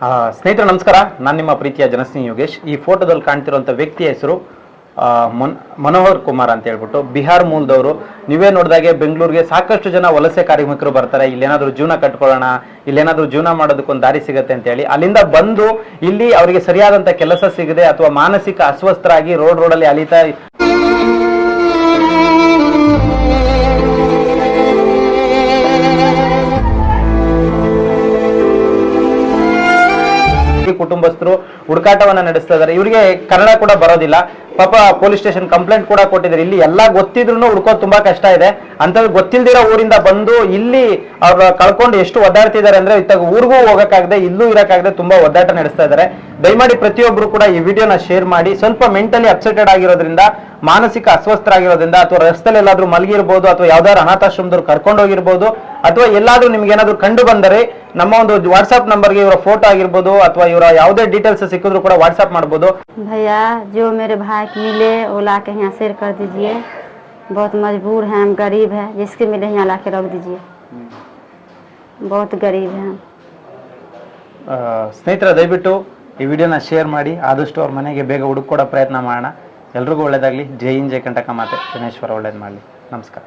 ಸ್ನೇಹಿತರೆ ನಮಸ್ಕಾರ, ನಾನು ನಿಮ್ಮ ಪ್ರೀತಿಯ ಜನಸ್ನೇಹಿ ಯೋಗೇಶ್. ಈ ಫೋಟೋದಲ್ಲಿ ಕಾಣ್ತಿರುವಂಥ ವ್ಯಕ್ತಿಯ ಹೆಸರು ಮನೋಹರ್ ಕುಮಾರ್ ಅಂತ ಹೇಳ್ಬಿಟ್ಟು ಬಿಹಾರ್ ಮೂಲದವರು. ನೀವೇ ನೋಡಿದಾಗೆ ಬೆಂಗಳೂರಿಗೆ ಸಾಕಷ್ಟು ಜನ ವಲಸೆ ಕಾರ್ಮಿಕರು ಬರ್ತಾರೆ. ಇಲ್ಲೇನಾದ್ರೂ ಜೀವನ ಕಟ್ಕೊಳ್ಳೋಣ, ಇಲ್ಲೇನಾದ್ರೂ ಜೀವನ ಮಾಡೋದಕ್ಕೊಂದು ದಾರಿ ಸಿಗುತ್ತೆ ಅಂತ ಹೇಳಿ ಅಲ್ಲಿಂದ ಬಂದು ಇಲ್ಲಿ ಅವರಿಗೆ ಸರಿಯಾದಂಥ ಕೆಲಸ ಸಿಗದೆ ಅಥವಾ ಮಾನಸಿಕ ಅಸ್ವಸ್ಥರಾಗಿ ರೋಡಲ್ಲಿ ಅಲಿತಾ ಕುಟುಂಬಸ್ಥರು ಹುಡುಕಾಟವನ್ನ ನಡೆಸ್ತಾ ಇದ್ದಾರೆ. ಇವರಿಗೆ ಕನ್ನಡ ಕೂಡ ಬರೋದಿಲ್ಲ. ಪಾಪ ಪೊಲೀಸ್ ಸ್ಟೇಷನ್ ಕಂಪ್ಲೇಂಟ್ ಕೂಡ ಕೊಟ್ಟಿದ್ದಾರೆ. ಇಲ್ಲಿ ಎಲ್ಲ ಗೊತ್ತಿದ್ರು ಹುಡ್ಕೋದು ತುಂಬಾ ಕಷ್ಟ ಇದೆ. ಅಂತ ಗೊತ್ತಿಲ್ದಿರೋ ಊರಿಂದ ಬಂದು ಇಲ್ಲಿ ಅವ್ರ ಕಳ್ಕೊಂಡು ಎಷ್ಟು ಒದ್ದಾಡ್ತಿದ್ದಾರೆ ಅಂದ್ರೆ ಇತ್ತಾಗ ಊರಿಗೂ ಹೋಗಕ್ಕಾಗದೆ, ಇಲ್ಲೂ ಇರಕ್ಕಾಗದೆ ತುಂಬಾ ಒದ್ದಾಟ ನಡೆಸ್ತಾ ಇದ್ದಾರೆ. ದಯಮಾಡಿ ಪ್ರತಿಯೊಬ್ರು ಕೂಡ ಈ ವಿಡಿಯೋನ ಶೇರ್ ಮಾಡಿ. ಸ್ವಲ್ಪ ಮೆಂಟಲಿ ಅಪ್ಸೆಟೆಡ್ ಆಗಿರೋದ್ರಿಂದ, ಮಾನಸಿಕ ಅಸ್ವಸ್ಥರಾಗಿರೋದ್ರಿಂದ, ಅಥವಾ ರಸ್ತೆಯಲ್ಲಿ ಎಲ್ಲಾದ್ರೂ ಮಲಗಿರ್ಬೋದು, ಅಥವಾ ಯಾವ್ದಾದ್ರು ಅನಾಥಾಶ್ರಮದವ್ರು ಕರ್ಕೊಂಡು ಹೋಗಿರ್ಬೋದು, ಅಥವಾ ಎಲ್ಲಾದ್ರೂ ನಿಮ್ಗೆ ಏನಾದ್ರು ಕಂಡು ಬಂದರೆ ನಮ್ಮ ಒಂದು ವಾಟ್ಸ್ಆಪ್ ನಂಬರ್ಗೆ ಇವರ ಫೋಟೋ ಆಗಿರ್ಬೋದು ಅಥವಾ ಇವರ ಯಾವುದೇ ಡೀಟೇಲ್ಸ್ ಸಿಕ್ಕಿದ್ರು ಕೂಡ ವಾಟ್ಸ್ಆಪ್ ಮಾಡ್ಬೋದು. भैया जो मेरे भाई को मिले वो ला के यहाँ शेयर कर दीजिए. बहुत मजबूर हैं, हम गरीब हैं. जिसके मिले यहाँ ला के रख दीजिए. बहुत गरीब हैं. ಸ್ನೇಹಿತರೆ ದಯವಿಟ್ಟು ಈ ವಿಡಿಯೋನ ಶೇರ್ ಮಾಡಿ. ಆದಷ್ಟು ಅವ್ರ ಮನೆಗೆ ಬೇಗ ಹುಡುಕೊಡೋ ಪ್ರಯತ್ನ ಮಾಡೋಣ. ಎಲ್ರಿಗೂ ಒಳ್ಳೇದಾಗಲಿ. ಜೈ ಹಿಂದ್, ಜೈ ಕಂಟಕ ಮಾತೆ. ಶನೇಶ್ವರ ಒಳ್ಳೇದು ಮಾಡಲಿ. ನಮಸ್ಕಾರ.